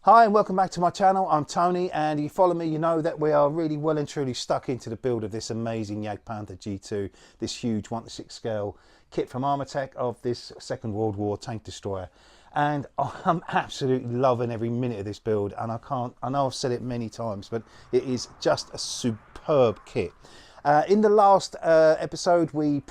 Hi and welcome back to my channel. I'm Tony, and if you follow me you know that we are really well and truly stuck into the build of this amazing Jagdpanther G2, this huge 1:6 scale kit from Armortek of this Second World War tank destroyer. And I'm absolutely loving every minute of this build, and I know I've said it many times, but it is just a superb kit. In the last episode I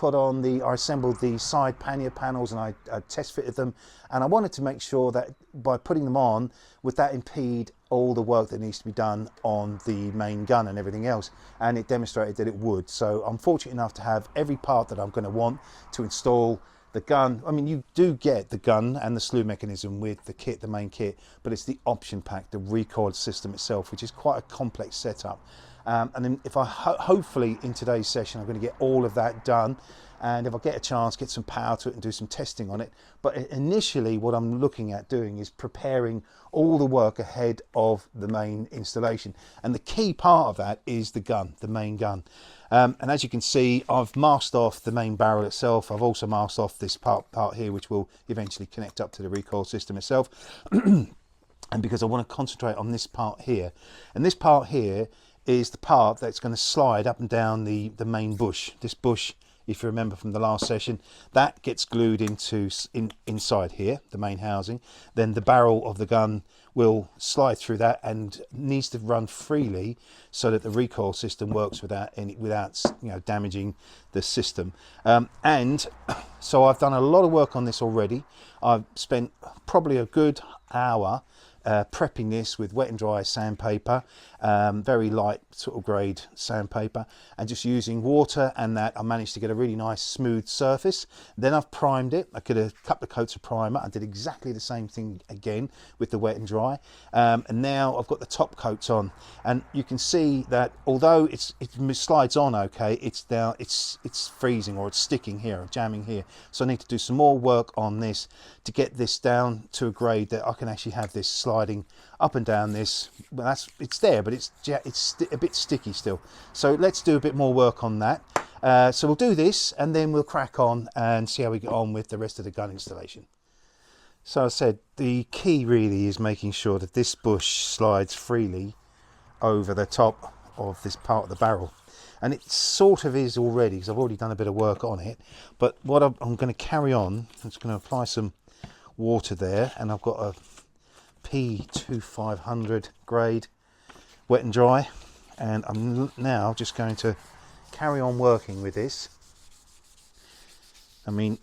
assembled the side pannier panels, and I test fitted them, and I wanted to make sure that by putting them on, would that impede all the work that needs to be done on the main gun and everything else, and it demonstrated that it would. So I'm fortunate enough to have every part that I'm going to want to install the gun. I mean, you do get the gun and the slew mechanism with the kit, the main kit, but it's the option pack, the recoil system itself, which is quite a complex setup. And then if I hopefully in today's session I'm going to get all of that done, and if I get a chance, get some power to it and do some testing on it. But initially what I'm looking at doing is preparing all the work ahead of the main installation, and the key part of that is the gun, the main gun. And as you can see, I've masked off the main barrel itself. I've also masked off this part here, which will eventually connect up to the recoil system itself. And because I want to concentrate on this part here, and this part here is the part that's going to slide up and down the main bush. This bush, if you remember from the last session, that gets glued inside here, the main housing. Then the barrel of the gun will slide through that and needs to run freely so that the recoil system works without damaging the system. And so I've done a lot of work on this already. I've spent probably a good hour prepping this with wet and dry sandpaper, very light sort of grade sandpaper, and just using water and that, I managed to get a really nice smooth surface. Then I've primed it. I did a couple of coats of primer. I did exactly the same thing again with the wet and dry, and now I've got the top coats on, and you can see that although it slides on okay, it's freezing, or it's sticking here or jamming here. So I need to do some more work on this to get this down to a grade that I can actually have this sliding up and down this. Well, it's there, but it's a bit sticky still. So let's do a bit more work on that. So we'll do this, and then we'll crack on and see how we get on with the rest of the gun installation. So I said the key really is making sure that this bush slides freely over the top of this part of the barrel, and it sort of is already, because I've already done a bit of work on it. But what I'm going to carry on, I'm just going to apply some water there, and I've got a P2500 grade wet and dry, and I'm now just going to carry on working with this. I mean,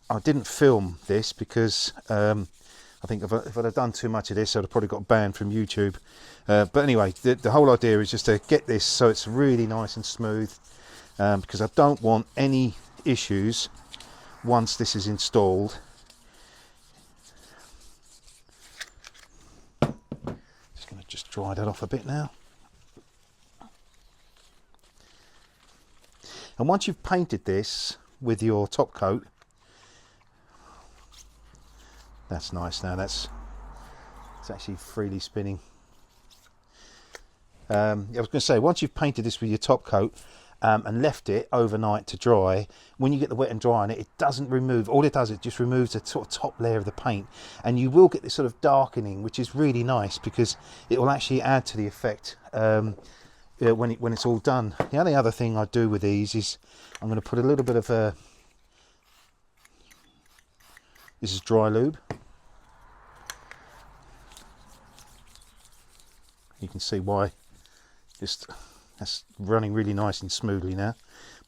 I didn't film this because I think if I'd have done too much of this, I'd have probably got banned from YouTube. But anyway, the whole idea is just to get this so it's really nice and smooth, because I don't want any issues once this is installed. Just going to just dry that off a bit now. And once you've painted this with your top coat, that's nice now, it's actually freely spinning. I was going to say, once you've painted this with your top coat and left it overnight to dry, when you get the wet and dry on it, it doesn't remove, all it does, it just removes the sort of top layer of the paint, and you will get this sort of darkening, which is really nice because it will actually add to the effect when it's all done. The only other thing I do with these is I'm going to put a little bit of this is dry lube. You can see why that's running really nice and smoothly now.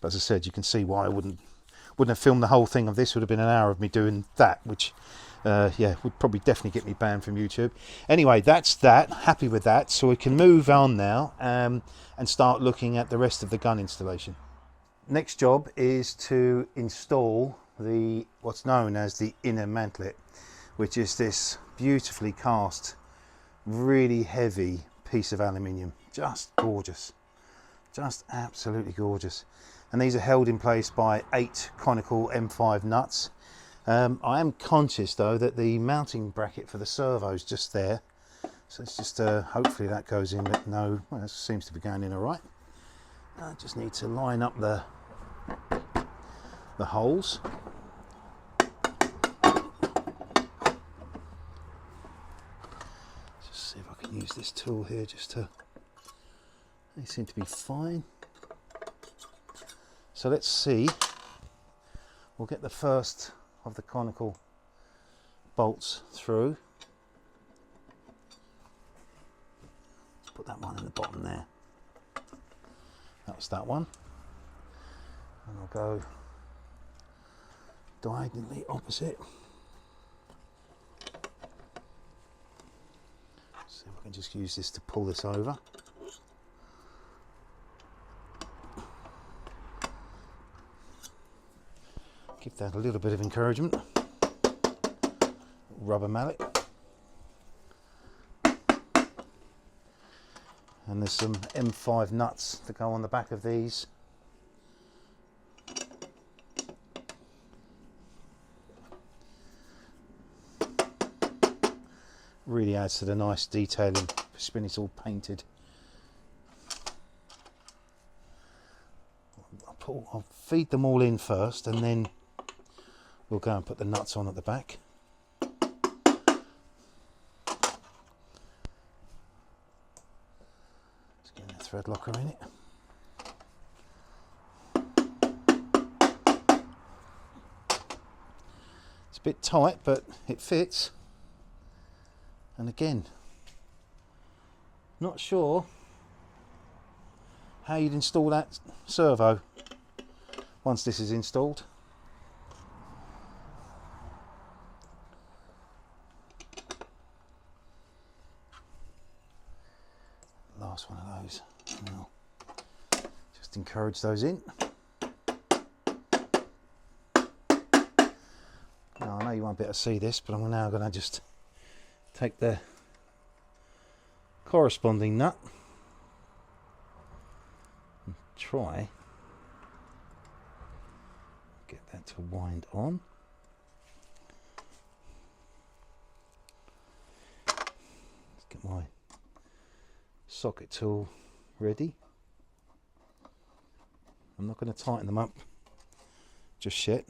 But as I said, you can see why I wouldn't have filmed the whole thing of this. Would have been an hour of me doing that, which yeah, would probably definitely get me banned from YouTube. Anyway, that's that. Happy with that. So we can move on now and start looking at the rest of the gun installation. Next job is to install what's known as the inner mantlet, which is this beautifully cast, really heavy piece of aluminium. Just gorgeous, just absolutely gorgeous. And these are held in place by 8 conical M5 nuts. I am conscious though that the mounting bracket for the servos just there, so it's just hopefully that goes in, but no, well, it seems to be going in all right. I just need to line up the holes. Just use this tool here just to, they seem to be fine. So let's see, we'll get the first of the conical bolts through. Let's put that one in the bottom there. That's that one. And I'll go diagonally opposite. See if I can just use this to pull this over. Give that a little bit of encouragement. Rubber mallet. And there's some M5 nuts that go on the back of these. Really adds to the nice detailing, when it's all painted. I'll feed them all in first, and then we'll go and put the nuts on at the back. Let's get that thread locker in it. It's a bit tight, but it fits. And again, not sure how you'd install that servo once this is installed. Last one of those. Now, just encourage those in. Now, I know you won't be able to see this, but I'm now going to just take the corresponding nut and try get that to wind on. Let's get my socket tool ready. I'm not going to tighten them up just yet.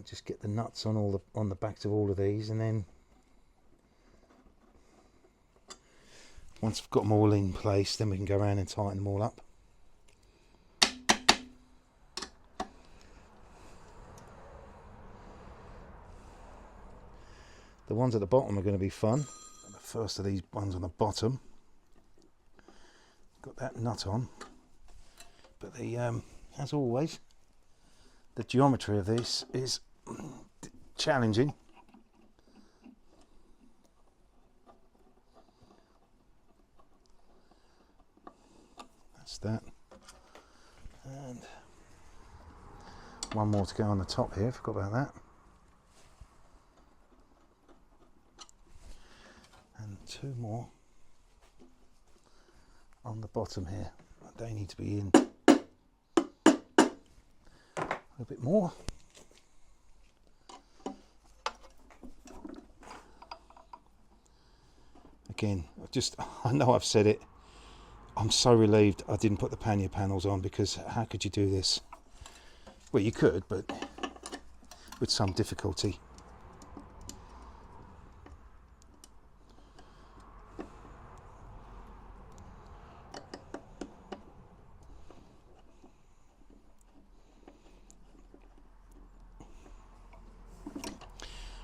Just get the nuts on on the backs of all of these, and then once I've got them all in place, then we can go around and tighten them all up. The ones at the bottom are going to be fun. The first of these ones on the bottom, got that nut on, but the as always, the geometry of this is challenging. That's that. And one more to go on the top here, forgot about that. And two more on the bottom here. They need to be in a bit more. Again, I know I've said it, I'm so relieved I didn't put the pannier panels on, because how could you do this? Well, you could, but with some difficulty.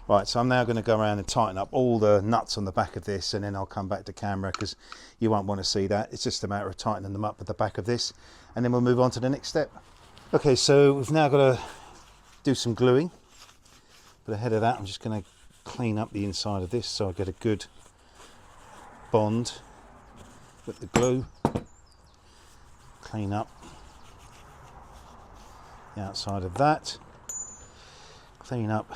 Right, so I'm now going to go around and tighten up all the nuts on the back of this, and then I'll come back to camera because you won't want to see that. It's just a matter of tightening them up at the back of this, and then we'll move on to the next step. Okay, so we've now got to do some gluing, but ahead of that I'm just going to clean up the inside of this so I get a good bond with the glue. Clean up the outside of that, clean up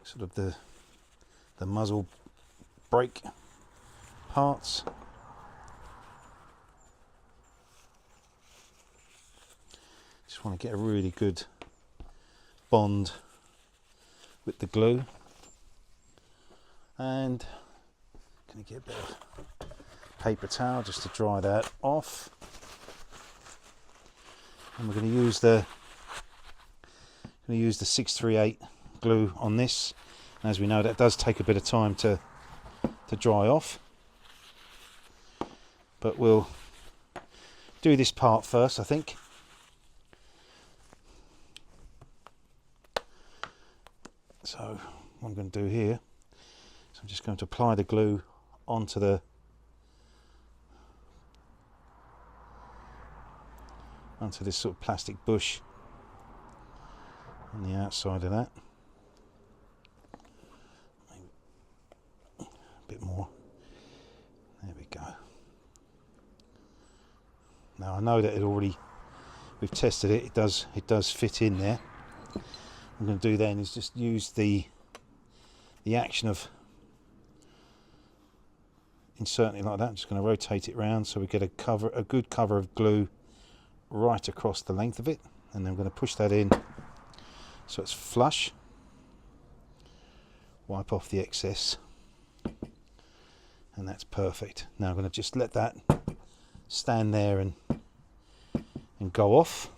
sort of the muzzle brake parts. Just want to get a really good bond with the glue, and going to get a bit of paper towel just to dry that off, and we're going to use the going to use the 638 glue on this. As we know, that does take a bit of time to dry off, but we'll do this part first, I think. So what I'm going to do here, so I'm just going to apply the glue onto this sort of plastic bush on the outside of that. A bit more. There we go. Now I know that we've tested it. It does fit in there. What I'm going to do then is just use the action of inserting it like that. I'm just going to rotate it round so we get a good cover of glue right across the length of it, and then I'm going to push that in so it's flush. Wipe off the excess, and that's perfect. Now I'm going to just let that stand there and go off.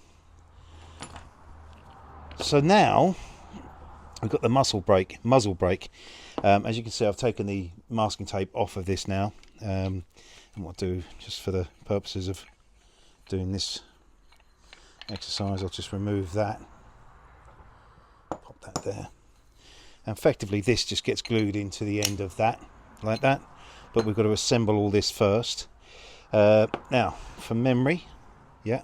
So now we've got the muzzle brake. As you can see, I've taken the masking tape off of this now, and what I'll do, just for the purposes of doing this exercise, I'll just remove that, pop that there, and effectively this just gets glued into the end of that like that, but we've got to assemble all this first. Now for memory, yeah,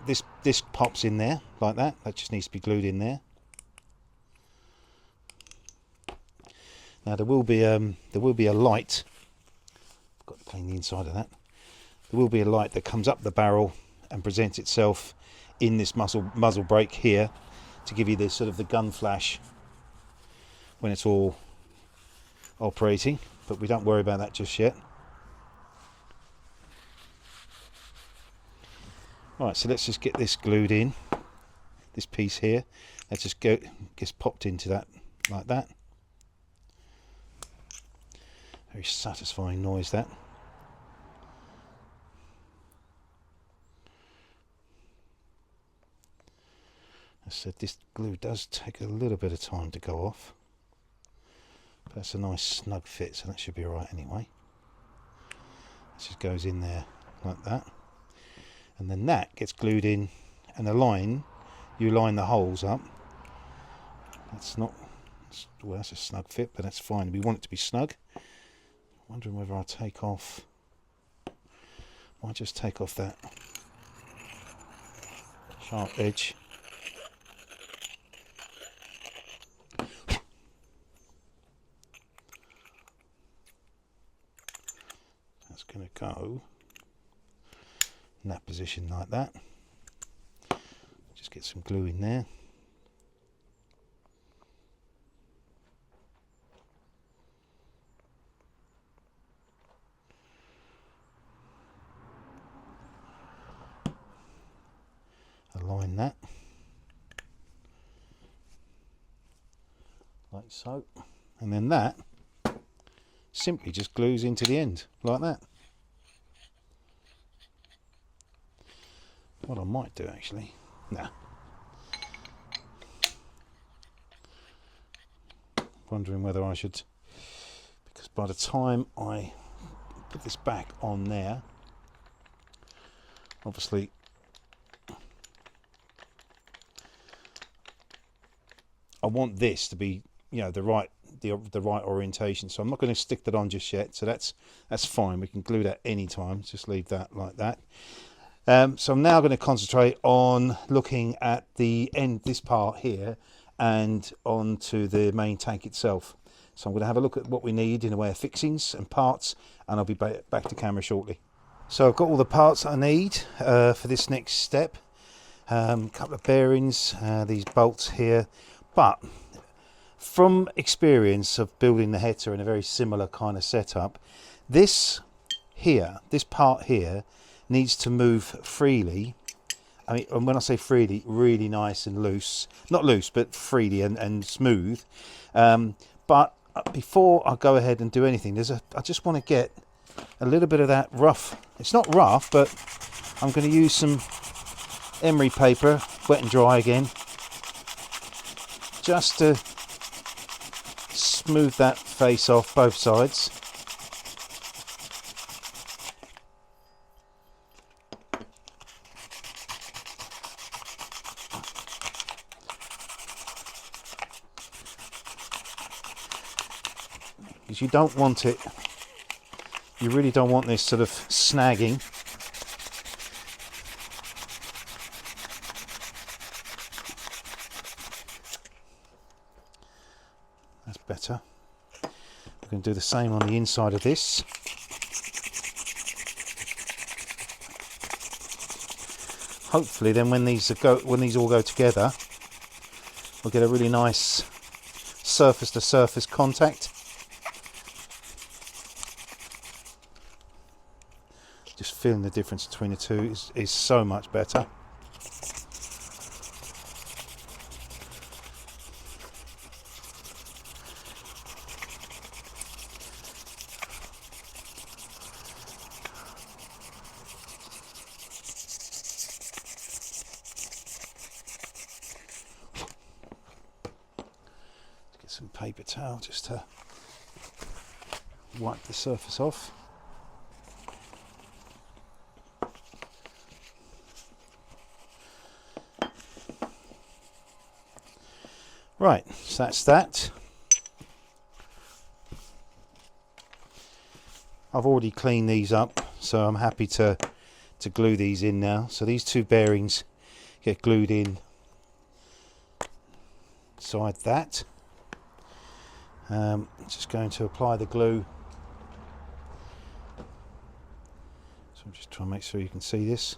this pops in there like that. That just needs to be glued in there. Now there will be a light. I've got to clean the inside of that. There will be a light that comes up the barrel and presents itself in this muzzle brake here to give you this sort of the gun flash when it's all operating, but we don't worry about that just yet. Right, so let's just get this glued in, this piece here. Let's just gets popped into that like that. Very satisfying noise, that. As I said, this glue does take a little bit of time to go off, but that's a nice snug fit, so that should be alright anyway. It just goes in there like that, and then that gets glued in, and you line the holes up. Well, that's a snug fit, but that's fine. We want it to be snug. Wondering whether I'll take off. Might just take off that sharp edge. That's going to go in that position like that. Just get some glue in there. Align that like so, and then that simply just glues into the end like that. What I might do actually, wondering whether I should, because by the time I put this back on there, obviously I want this to be, the right orientation, so I'm not going to stick that on just yet. So that's fine. We can glue that any time. Just leave that like that. So I'm now going to concentrate on looking at the end, this part here, and onto the main tank itself. So I'm going to have a look at what we need in the way of fixings and parts, and I'll be back to camera shortly. So I've got all the parts I need for this next step. Couple of bearings, these bolts here. But from experience of building the Hetta in a very similar kind of setup, this part here needs to move freely. I mean, and when I say freely, really nice and loose. Not loose, but freely and smooth. But before I go ahead and do anything, I just want to get a little bit of that rough. It's not rough, but I'm going to use some emery paper, wet and dry again. just to smooth that face off both sides. Because you don't want it, you really don't want this sort of snagging. That's better. We're going to do the same on the inside of this. Hopefully then when these all go together, we'll get a really nice surface to surface contact. Just feeling the difference between the two is so much better. Some paper towel just to wipe the surface off. Right, so that's that. I've already cleaned these up, so I'm happy to glue these in now. So these two bearings get glued in inside that. Just going to apply the glue. So I'm just trying to make sure you can see this.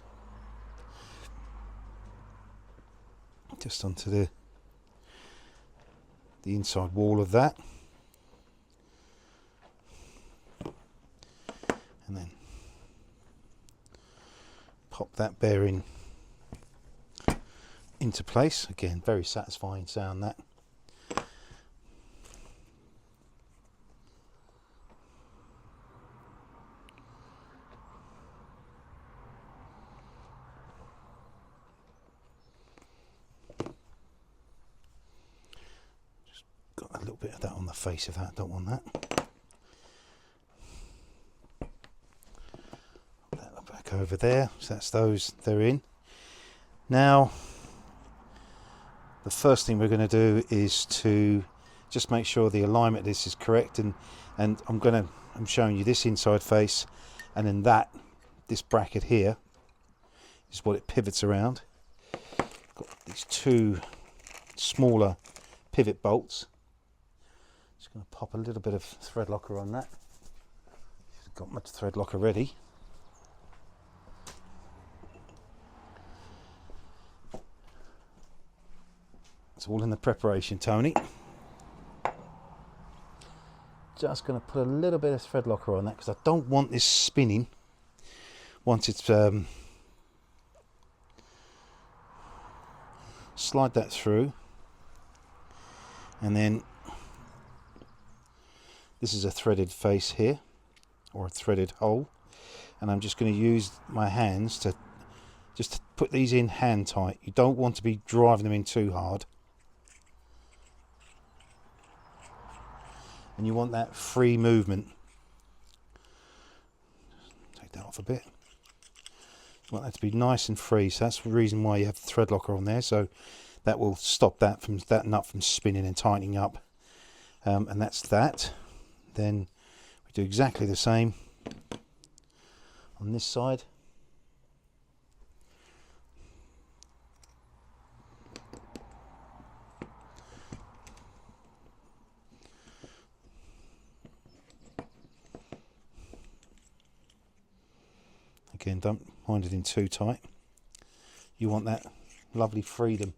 Just onto the inside wall of that. And then pop that bearing into place. Again, very satisfying sound that. Got a little bit of that on the face of that, don't want that. Put that back over there, so that's those, they're in. Now, the first thing we're going to do is to just make sure the alignment of this is correct, and I'm showing you this inside face, and then this bracket here is what it pivots around. Got these two smaller pivot bolts. Just going to pop a little bit of thread locker on that. Got my thread locker ready. It's all in the preparation, Tony. Just going to put a little bit of thread locker on that because I don't want this spinning once it's slide that through, and then this is a threaded face here, or a threaded hole, and I'm just going to use my hands to just put these in hand tight. You don't want to be driving them in too hard, and you want that free movement. Take that off a bit. You want that to be nice and free, so that's the reason why you have the thread locker on there, so that will stop that nut from spinning and tightening up. And that's that. Then we do exactly the same on this side. Again, don't wind it in too tight. You want that lovely freedom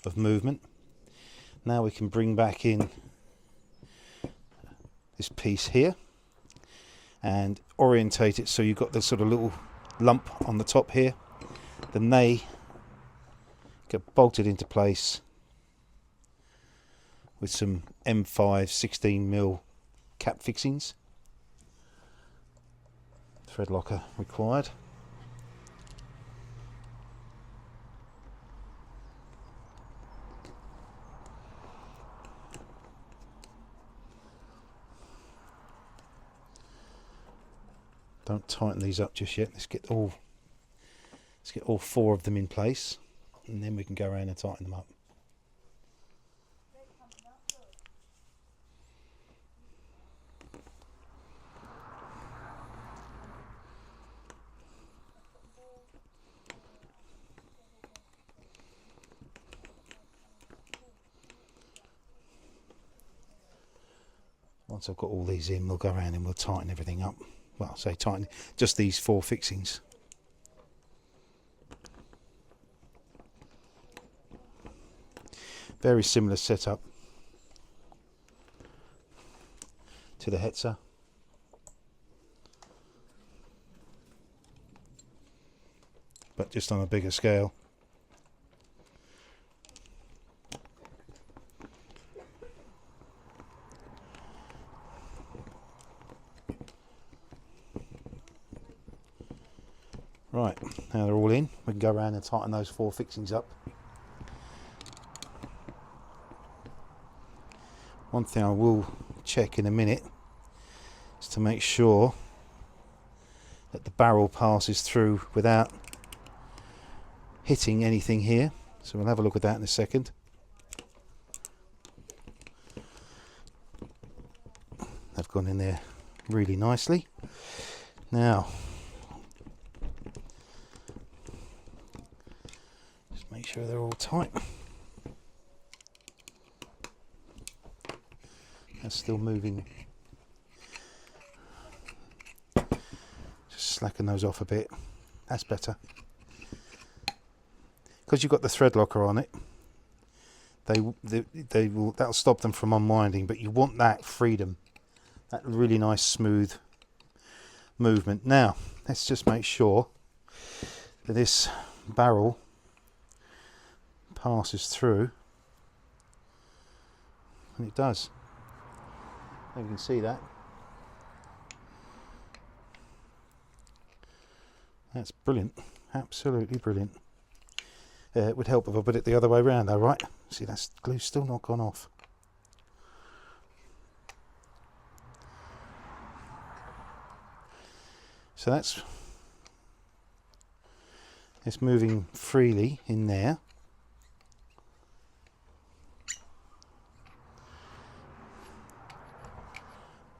of movement. Now we can bring back in this piece here and orientate it so you've got this sort of little lump on the top here. Then they get bolted into place with some M5 16mm cap fixings. Thread locker required. Don't tighten these up just yet. Let's get all 4 of them in place, and then we can go around and tighten them up. Once I've got all these in, we'll go around and we'll tighten everything up. Well, say tighten just these 4 fixings. Very similar setup to the Hetzer. But just on a bigger scale. Right, now they're all in, we can go around and tighten those 4 fixings up. One thing I will check in a minute is to make sure that the barrel passes through without hitting anything here. So we'll have a look at that in a second. They've gone in there really nicely. Now, make sure they're all tight. That's still moving. Just slacken those off a bit. That's better. Because you've got the thread locker on it, that'll stop them from unwinding. But you want that freedom, that really nice smooth movement. Now, let's just make sure that this barrel passes through, and it does. You can see that. That's brilliant, absolutely brilliant. It would help if I put it the other way around though, right? See, that glue's still not gone off. So that's it's moving freely in there.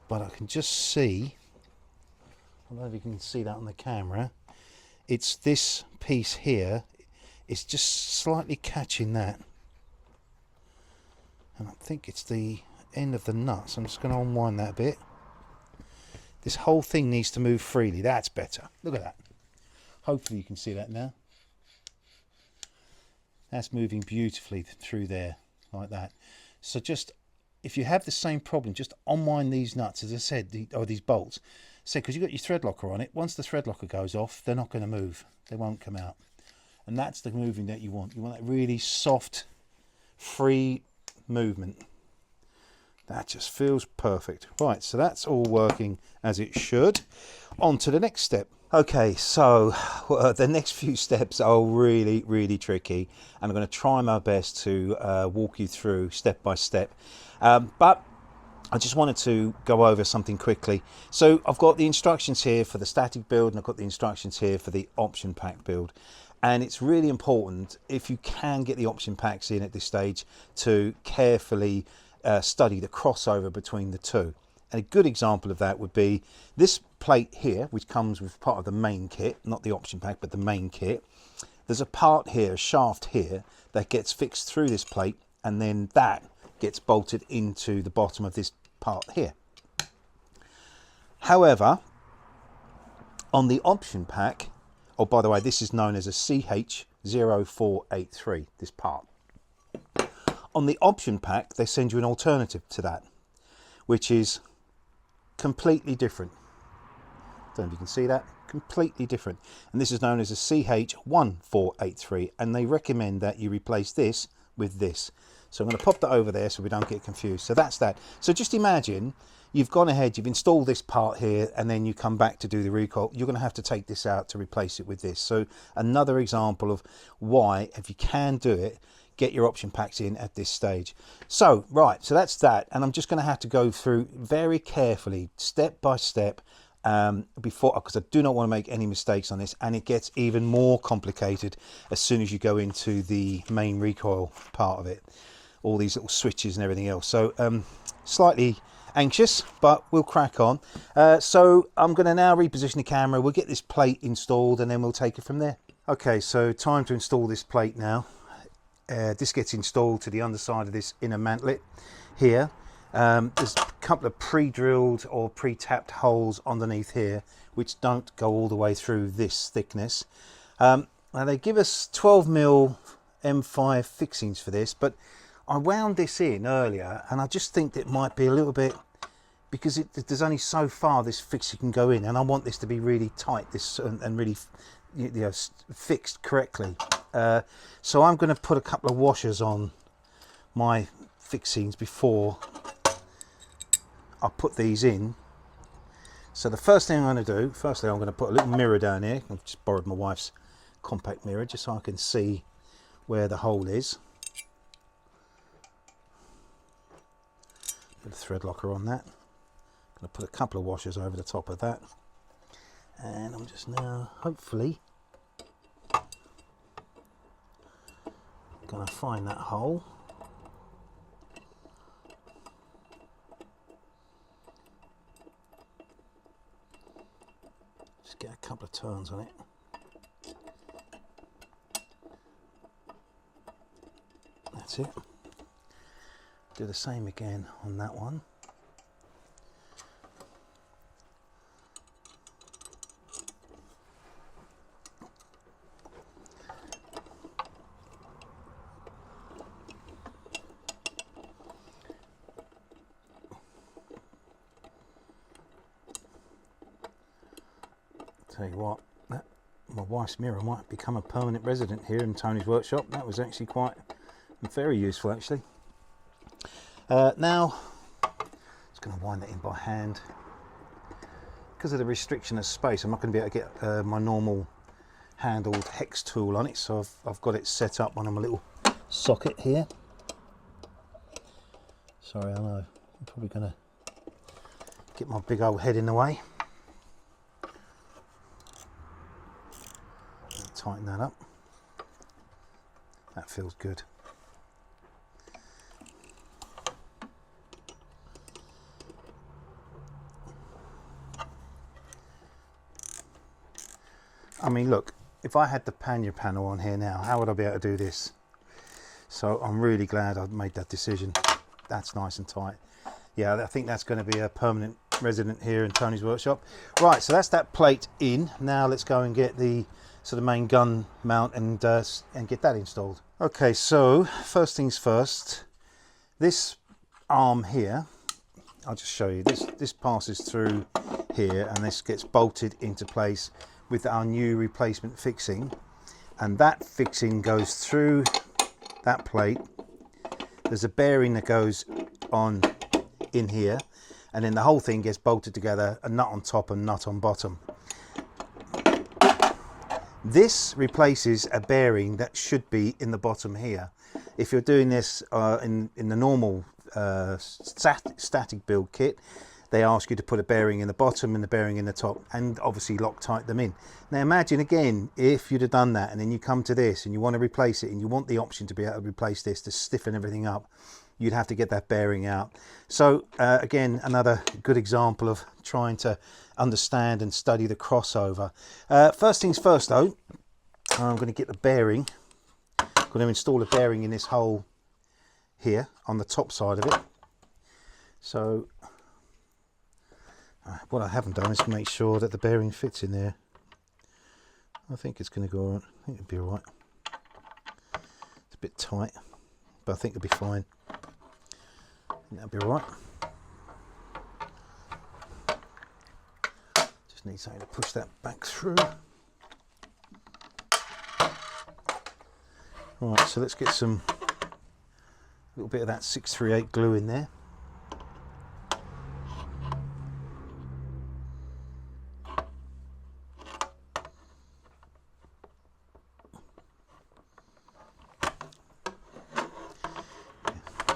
But I can just see, I don't know if you can see that on the camera, it's this piece here, it's just slightly catching that. And I think it's the end of the nut, so I'm just going to unwind that a bit. This whole thing needs to move freely, that's better. Look at that. Hopefully you can see that now. That's moving beautifully through there, like that. So just, if you have the same problem, just unwind these nuts, as I said, or these bolts. So, because you've got your thread locker on it, once the thread locker goes off, they're not going to move. They won't come out. And that's the moving that you want. You want that really soft, free movement. That just feels perfect. Right, so that's all working as it should. On to the next step. Okay, so the next few steps are really, really tricky. And I'm going to try my best to walk you through step by step. But I just wanted to go over something quickly. So I've got the instructions here for the static build, and I've got the instructions here for the option pack build. And it's really important, if you can get the option packs in at this stage, to carefully study the crossover between the two. And a good example of that would be this plate here, which comes with part of the main kit, not the option pack, but the main kit. There's a part here, a shaft here, that gets fixed through this plate, and then that gets bolted into the bottom of this part here. However, on the option pack, oh, by the way, this is known as a CH0483, this part. On the option pack, they send you an alternative to that, which is completely different. Don't know if you can see that. Completely different. And this is known as a CH1483, and they recommend that you replace this with this. So I'm going to pop that over there so we don't get confused. So that's that. So just imagine you've gone ahead, you've installed this part here, and then you come back to do the recoil. You're going to have to take this out to replace it with this. So another example of why, if you can do it, get your option packs in at this stage. So, right, so that's that. And I'm just going to have to go through very carefully, step by step, before, because I do not want to make any mistakes on this, and it gets even more complicated as soon as you go into the main recoil part of it, all these little switches and everything else. So slightly anxious, but we'll crack on. So I'm going to now reposition the camera, we'll get this plate installed, and then we'll take it from there. Okay, so time to install this plate now. This gets installed to the underside of this inner mantlet here. There's a couple of pre-drilled or pre-tapped holes underneath here which don't go all the way through this thickness. Now they give us 12mm M5 fixings for this, but I wound this in earlier and I just think that it might be a little bit, because there's only so far this fixture can go in, and I want this to be really tight, this and really, you know, fixed correctly. So I'm going to put a couple of washers on my fixings before I put these in. So the first thing I'm going to do, firstly I'm going to put a little mirror down here. I've just borrowed my wife's compact mirror just so I can see where the hole is. Put a thread locker on that. I'm going to put a couple of washers over the top of that, and I'm just now hopefully going to find that hole. Just get a couple of turns on it. That's it. Do the same again on that one. Tell you what, my wife's mirror might become a permanent resident here in Tony's workshop. That was actually very useful actually. Now, I'm just going to wind that in by hand. Because of the restriction of space, I'm not going to be able to get my normal handled hex tool on it, so I've got it set up on my little socket here. Sorry, I know, I'm probably going to get my big old head in the way. Tighten that up. That feels good. I mean, look, if I had the pannier panel on here now, how would I be able to do this? So I'm really glad I made that decision. That's nice and tight. Yeah, I think that's going to be a permanent resident here in Tony's workshop. Right, so that's that plate in. Now let's go and get the sort of main gun mount and get that installed. Okay, so first things first, this arm here, I'll just show you, this passes through here and this gets bolted into place with our new replacement fixing, and that fixing goes through that plate. There's a bearing that goes on in here, and then the whole thing gets bolted together, a nut on top and nut on bottom. This replaces a bearing that should be in the bottom here. If you're doing this in the normal static build kit, they ask you to put a bearing in the bottom and the bearing in the top, and obviously Loctite them in. Now imagine again if you'd have done that, and then you come to this and you want to replace it, and you want the option to be able to replace this to stiffen everything up, you'd have to get that bearing out. So again, another good example of trying to understand and study the crossover. First things first though, I'm going to get the bearing. I'm going to install a bearing in this hole here on the top side of it. So what I haven't done is make sure that the bearing fits in there. I think it's going to go all right. I think it'll be all right. It's a bit tight, but I think it'll be fine. That'll be all right. Just need something to push that back through. Right, so let's get a little bit of that 638 glue in there.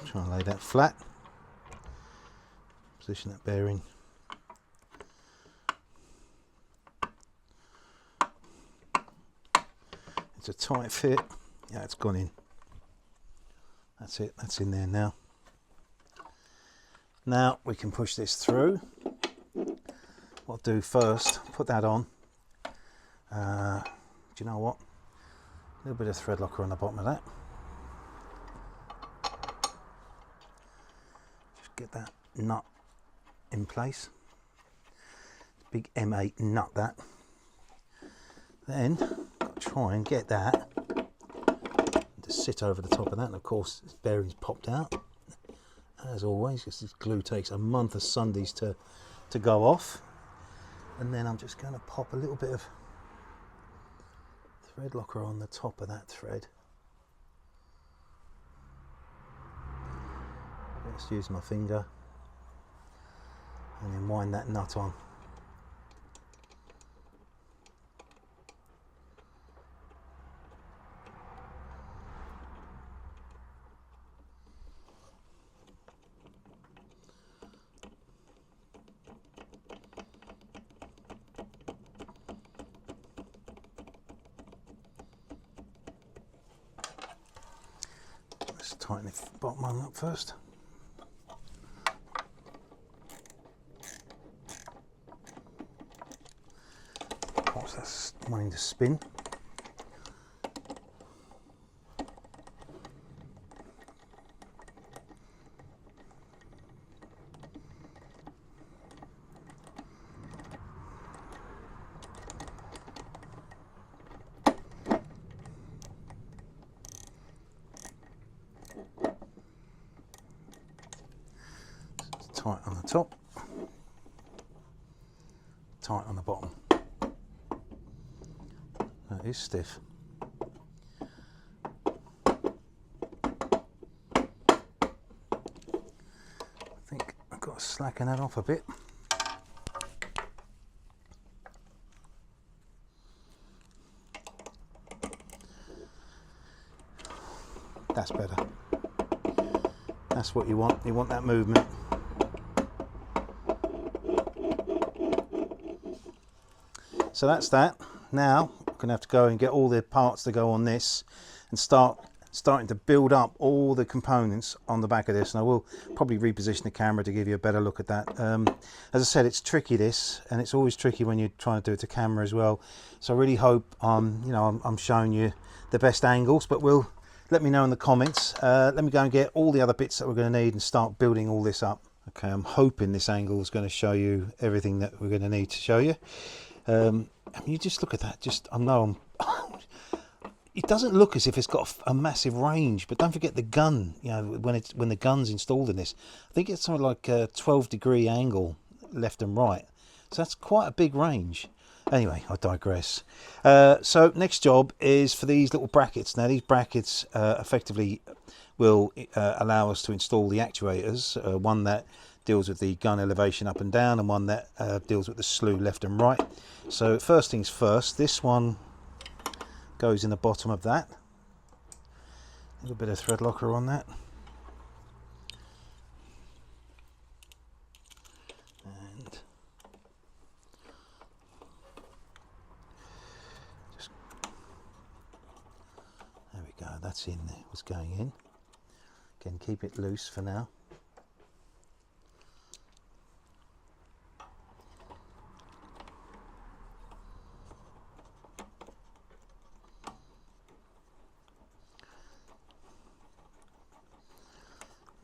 Try and lay that flat. Position that bearing a tight fit. Yeah, it's gone in. That's it, that's in there now. Now we can push this through. What I'll do first, put that on. Do you know what? A little bit of thread locker on the bottom of that. Just get that nut in place. Big M8 nut that. Then try and get that to sit over the top of that, and of course this bearing's popped out as always, because this glue takes a month of Sundays to go off. And then I'm just going to pop a little bit of thread locker on the top of that thread. Just use my finger and then wind that nut on. Let's tighten the bottom one up first. Whilst that's wanting to spin. Tight on the top, tight on the bottom. That is stiff. I think I've got to slacken that off a bit. That's better. That's what you want. You want that movement. So that's that. Now I'm going to have to go and get all the parts to go on this and starting to build up all the components on the back of this. And I will probably reposition the camera to give you a better look at that. As I said, it's tricky this, and it's always tricky when you're trying to do it to camera as well. So I really hope I'm showing you the best angles, but let me know in the comments. Let me go and get all the other bits that we're going to need and start building all this up. Okay, I'm hoping this angle is going to show you everything that we're going to need to show you. I mean, you just look at that. It doesn't look as if it's got a massive range, but don't forget the gun. You know, when the gun's installed in this, I think it's something like a 12-degree angle left and right. So that's quite a big range. Anyway, I digress. So next job is for these little brackets. Now these brackets effectively will allow us to install the actuators. One that deals with the gun elevation up and down, and one that deals with the slew left and right. So first things first, this one goes in the bottom of that. A little bit of thread locker on that. And just, there we go, that's in there, was going in. Again, keep it loose for now.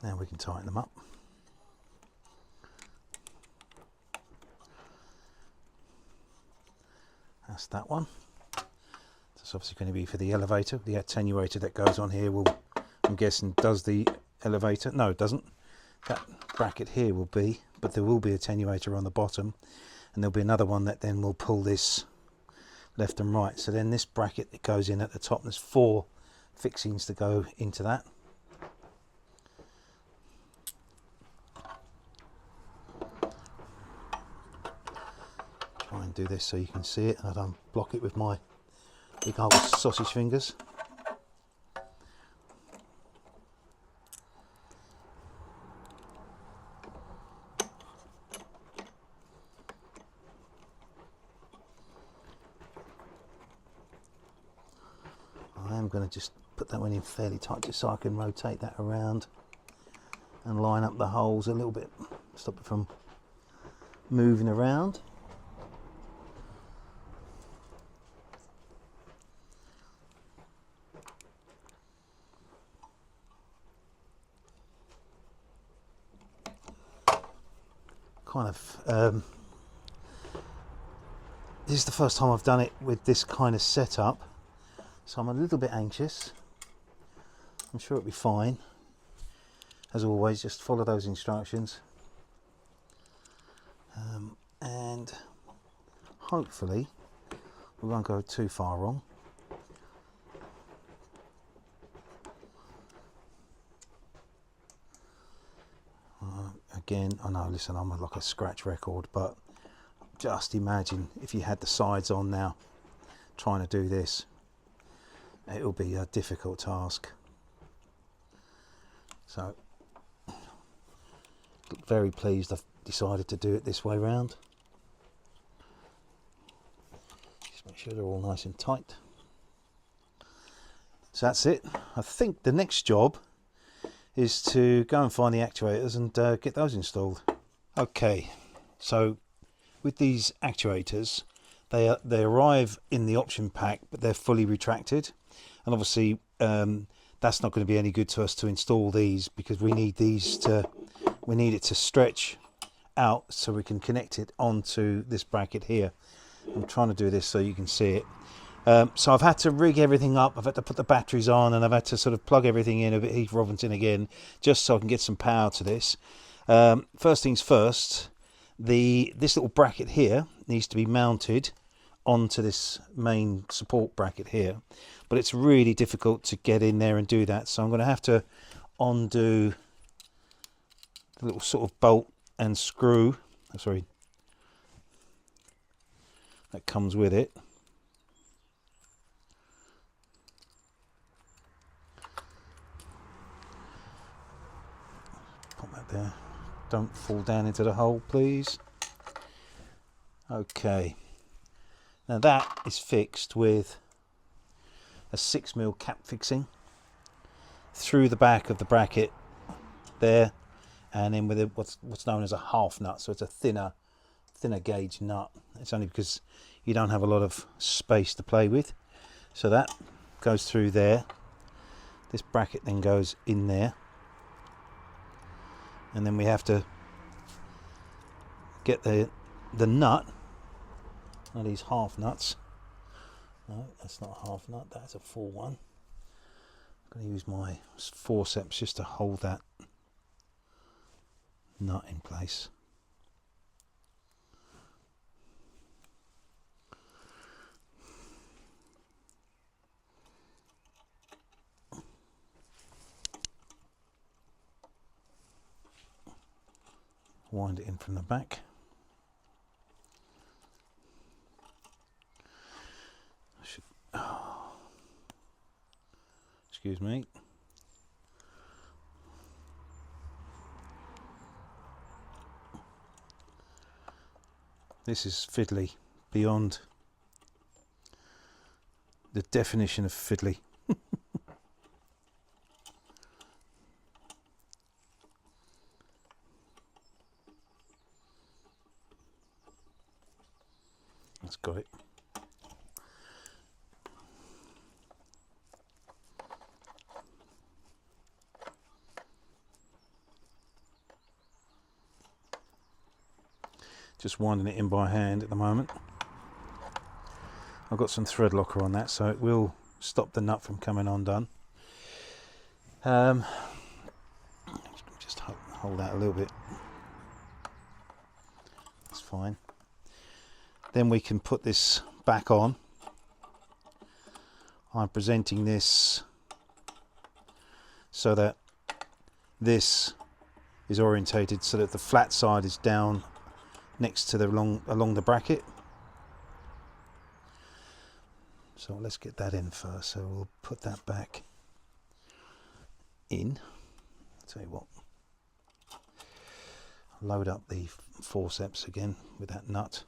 Now we can tighten them up. That's that one. That's obviously going to be for the elevator. The attenuator that goes on here will, I'm guessing, does the elevator. No, it doesn't. That bracket here will be, but there will be an attenuator on the bottom, and there'll be another one that then will pull this left and right. So then this bracket that goes in at the top, there's 4 fixings to go into that. Try and do this so you can see it and I don't block it with my big old sausage fingers. I'm going to just put that one in fairly tight just so I can rotate that around and line up the holes a little bit, stop it from moving around. Kind of this is the first time I've done it with this kind of setup, so I'm a little bit anxious. I'm sure it'll be fine. As always, just follow those instructions, and hopefully we won't go too far wrong. Again, I know, listen, I'm like a scratch record, but just imagine if you had the sides on now trying to do this. It'll be a difficult task. So very pleased I've decided to do it this way round. Just make sure they're all nice and tight. So that's it. I think the next job is to go and find the actuators and get those installed. Okay, so with these actuators, they arrive in the option pack, but they're fully retracted, and obviously that's not going to be any good to us to install these, because we need it to stretch out so we can connect it onto this bracket here. I'm trying to do this so you can see it. So I've had to rig everything up, I've had to put the batteries on, and I've had to sort of plug everything in a bit Heath Robinson again, just so I can get some power to this. First things first, this little bracket here needs to be mounted onto this main support bracket here, but it's really difficult to get in there and do that, so I'm going to have to undo the little sort of bolt and screw, sorry, that comes with it. Put that there. Don't fall down into the hole, please. Okay. Now that is fixed with a 6mm cap fixing through the back of the bracket there, and then with what's known as a half nut, so it's a thinner gauge nut. It's only because you don't have a lot of space to play with. So that goes through there. This bracket then goes in there, and then we have to get the nut. Now these half nuts. No, that's not a half nut, that's a full one. I'm going to use my forceps just to hold that nut in place. Wind it in from the back. Excuse me. This is fiddly beyond the definition of fiddly. That's got it. Just winding it in by hand at the moment. I've got some thread locker on that, so it will stop the nut from coming undone. Just hold that a little bit. That's fine. Then we can put this back on. I'm presenting this so that this is orientated so that the flat side is down next to the along the bracket. So let's get that in first. So we'll put that back in. I'll tell you what, load up the forceps again with that nut.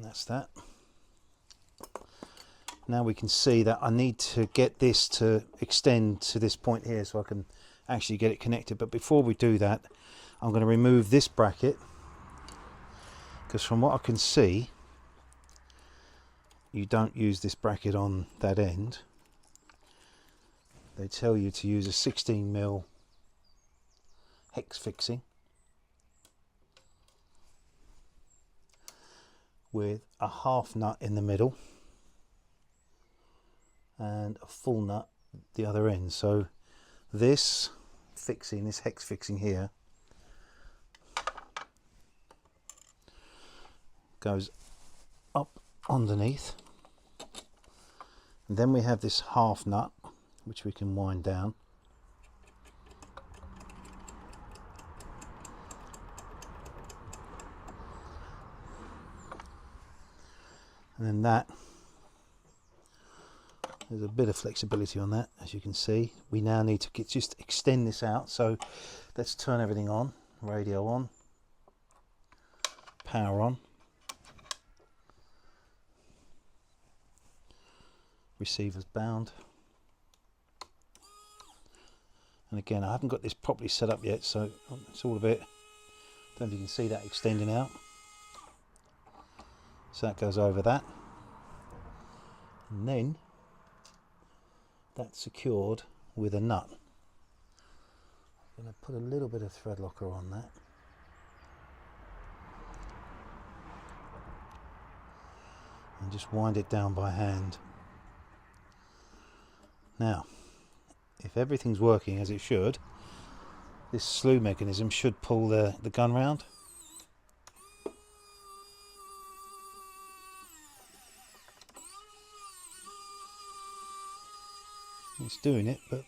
that's that. Now we can see that I need to get this to extend to this point here so I can actually get it connected. But before we do that, I'm going to remove this bracket, because from what I can see, you don't use this bracket on that end. They tell you to use a 16mm hex fixing with a half nut in the middle and a full nut the other end. So this fixing, this hex fixing here, goes up underneath, and then we have this half nut which we can wind down, and then that, there's a bit of flexibility on that, as you can see. We now need to just extend this out. So let's turn everything on. Radio on, power on, receivers bound. And again, I haven't got this properly set up yet, so it's all a bit, don't know if you can see that extending out. So that goes over that, and then that's secured with a nut. I'm going to put a little bit of thread locker on that. And just wind it down by hand. Now, if everything's working as it should, this slew mechanism should pull the gun round. It's doing it, but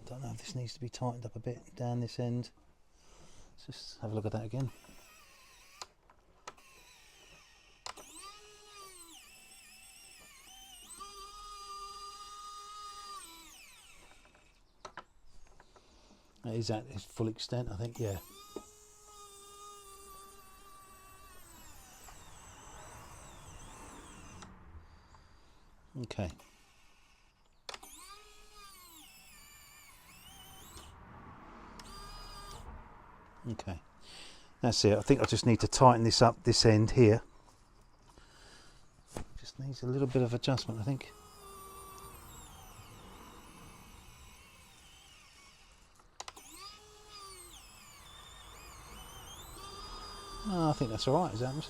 don't know if this needs to be tightened up a bit down this end. Let's just have a look at that again. Is that its full extent? I think, yeah. Okay. Okay. That's it. I think I just need to tighten this up, this end here. Just needs a little bit of adjustment, I think. Oh, I think that's all right, as it happens.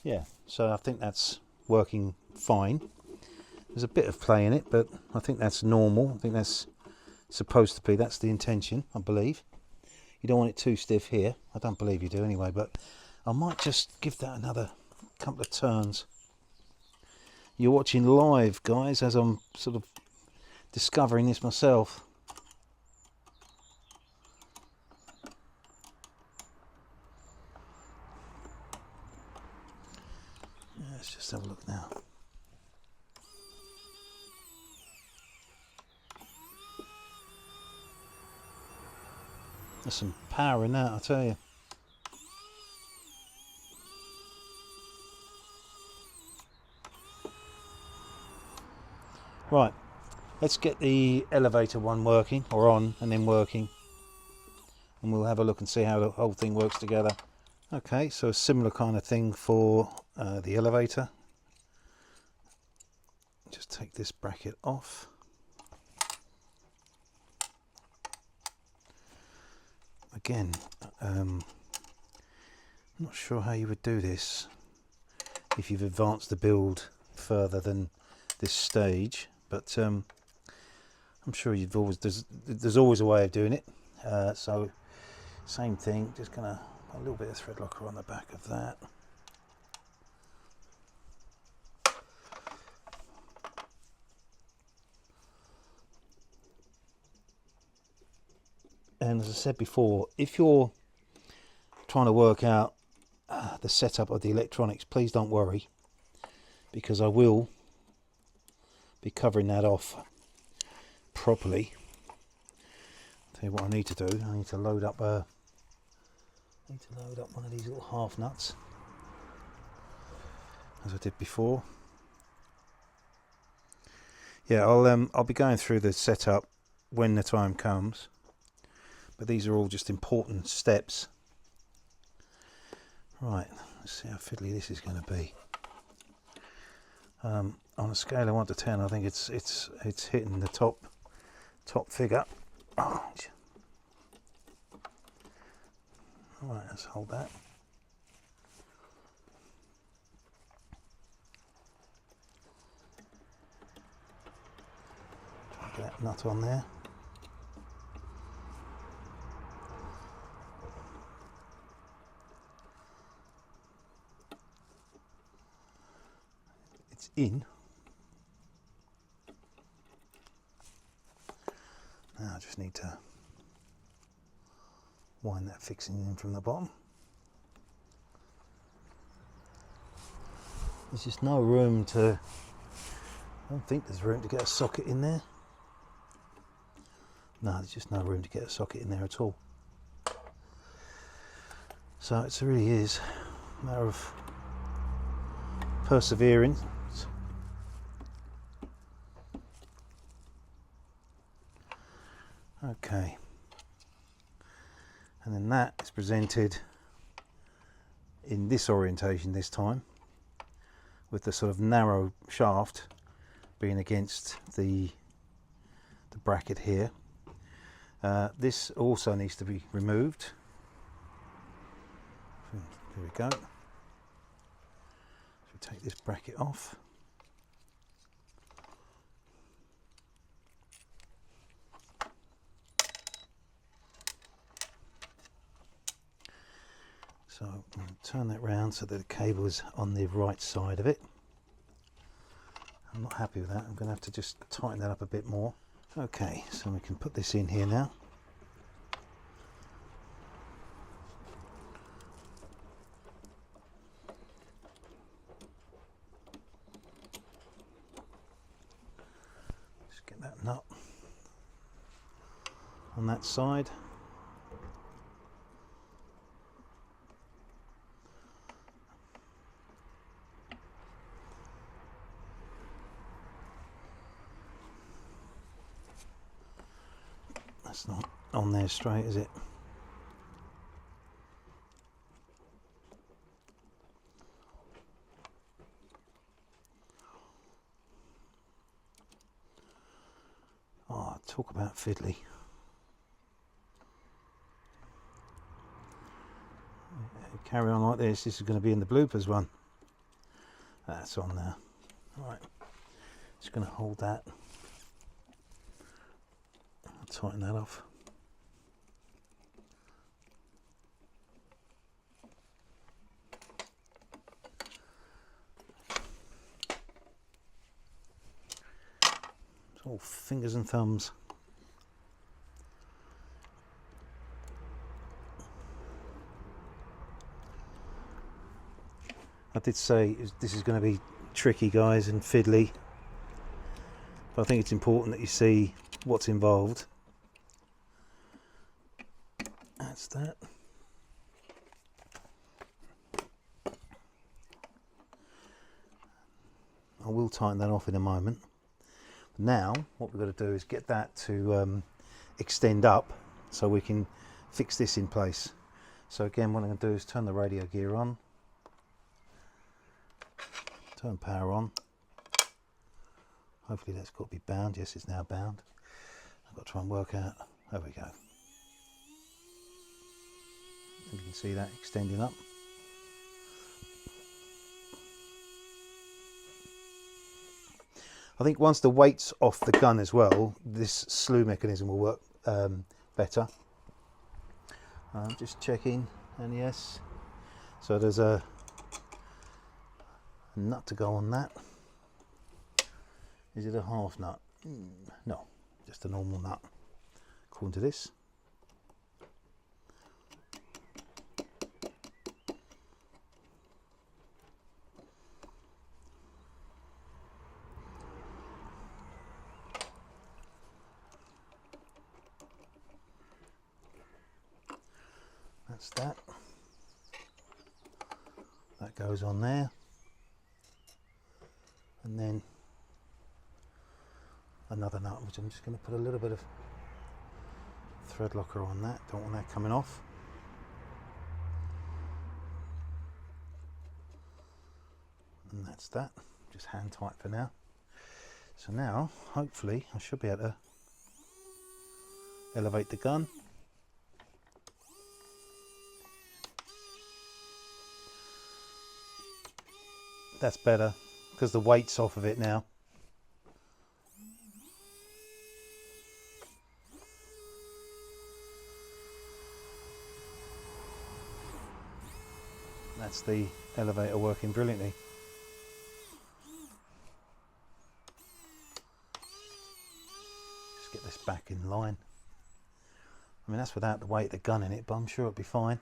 Yeah, so I think that's working fine. There's a bit of play in it, but I think that's normal. I think that's supposed to be. That's the intention, I believe. You don't want it too stiff here. I don't believe you do anyway, but I might just give that another couple of turns. You're watching live, guys, as I'm sort of discovering this myself. Let's just have a look now. There's some power in that, I tell you. Right, let's get the elevator one working, or on and then working, and we'll have a look and see how the whole thing works together. Okay, so a similar kind of thing for the elevator. Just take this bracket off. Again, I'm not sure how you would do this if you've advanced the build further than this stage, but I'm sure you've always there's always a way of doing it. So same thing, just gonna put a little bit of thread locker on the back of that. And as I said before, if you're trying to work out the setup of the electronics, please don't worry, because I will be covering that off properly. Tell you what I need to do. I need to load up one of these little half nuts, as I did before. Yeah, I'll be going through the setup when the time comes, but these are all just important steps. Right, let's see how fiddly this is going to be. On a scale of 1 to 10, I think it's hitting the top figure. Oh. Right, let's hold that. Try to get that nut on there. It's in. Now I just need to wind that fixing in from the bottom. There's just no room to, I don't think there's room to get a socket in there. No, there's just no room to get a socket in there at all. So it really is a matter of persevering. Okay, and then that is presented in this orientation this time, with the sort of narrow shaft being against the bracket here. This also needs to be removed. Here we go. So we take this bracket off. So I'm going to turn that round so that the cable is on the right side of it. I'm not happy with that. I'm going to have to just tighten that up a bit more. Okay, so we can put this in here now. Just get that nut on that side. That's not on there straight, is it? Oh, talk about fiddly. Carry on like this. This is going to be in the bloopers one. That's on there. All right. Just going to hold that. Tighten that off. It's all fingers and thumbs. I did say this is going to be tricky, guys, and fiddly, but I think it's important that you see what's involved. That's that. I will tighten that off in a moment. Now what we've got to do is get that to extend up so we can fix this in place. So again, what I'm going to do is turn the radio gear on, turn power on. Hopefully that's got to be bound. Yes, it's now bound. I've got to try and work out. There we go. You can see that extending up. I think once the weight's off the gun as well, this slew mechanism will work better. Just checking, and yes, so there's a nut to go on that. Is it a half nut? No, just a normal nut according to this. That's that. That goes on there. And then another nut, which I'm just going to put a little bit of thread locker on that. Don't want that coming off. And that's that. Just hand tight for now. So now, hopefully, I should be able to elevate the gun. That's better because the weight's off of it now. That's the elevator working brilliantly. Just get this back in line. I mean, that's without the weight of the gun in it, but I'm sure it'll be fine.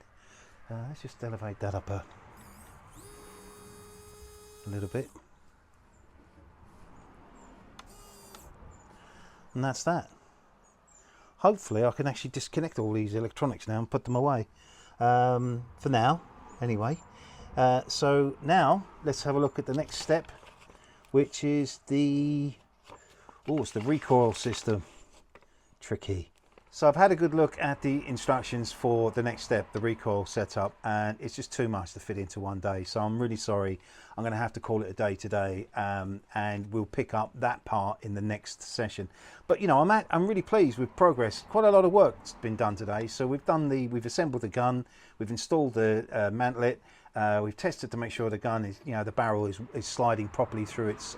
Let's just elevate that up a little bit. And that's that. Hopefully I can actually disconnect all these electronics now and put them away. For now, anyway. So now let's have a look at the next step, which is the it's the recoil system. Tricky. So I've had a good look at the instructions for the next step, the recoil setup, and it's just too much to fit into one day. So I'm really sorry. I'm going to have to call it a day today, and we'll pick up that part in the next session. But you know, I'm really pleased with progress. Quite a lot of work's been done today. So we've assembled the gun, we've installed the mantlet. We've tested to make sure the gun is, the barrel is sliding properly through its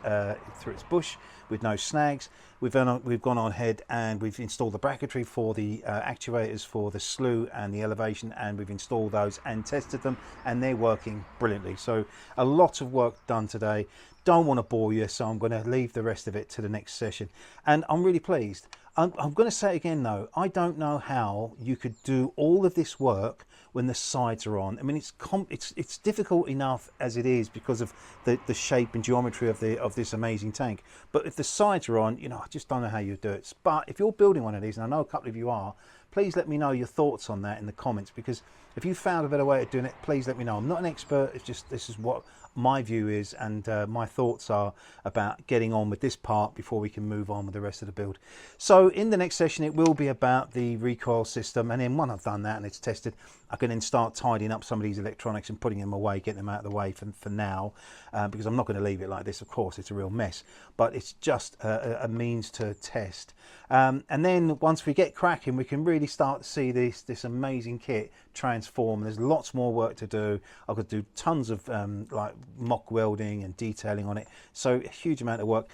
bush with no snags. We've gone on ahead and we've installed the bracketry for the actuators for the slew and the elevation, and we've installed those and tested them, and they're working brilliantly. So a lot of work done today. Don't want to bore you, so I'm going to leave the rest of it to the next session. And I'm really pleased. I'm going to say it again though, I don't know how you could do all of this work when the sides are on. I mean, it's difficult enough as it is because of the shape and geometry of this amazing tank. But if the sides are on, I just don't know how you do it. But if you're building one of these, and I know a couple of you are, please let me know your thoughts on that in the comments, because if you found a better way of doing it, please let me know. I'm not an expert, it's just this is what my view is, and my thoughts are about getting on with this part before we can move on with the rest of the build. So in the next session it will be about the recoil system, and then when I've done that and it's tested, I can then start tidying up some of these electronics and putting them away, getting them out of the way for now, because I'm not going to leave it like this. Of course, it's a real mess, but it's just a means to test. And then once we get cracking, we can really start to see this amazing kit transform. There's lots more work to do. I could do tons of like mock welding and detailing on it, so a huge amount of work.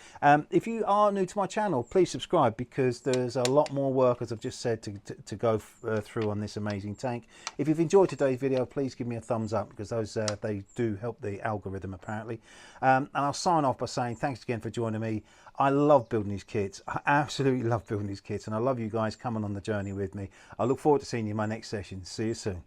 If you are new to my channel, please subscribe, because there's a lot more work, as I've just said, to go through on this amazing tank. If you've enjoyed today's video, please give me a thumbs up, because those they do help the algorithm apparently. And I'll sign off by saying thanks again for joining me. I love building these kits. I absolutely love building these kits, and I love you guys coming on the journey with me. I look forward to seeing you in my next session. See you soon.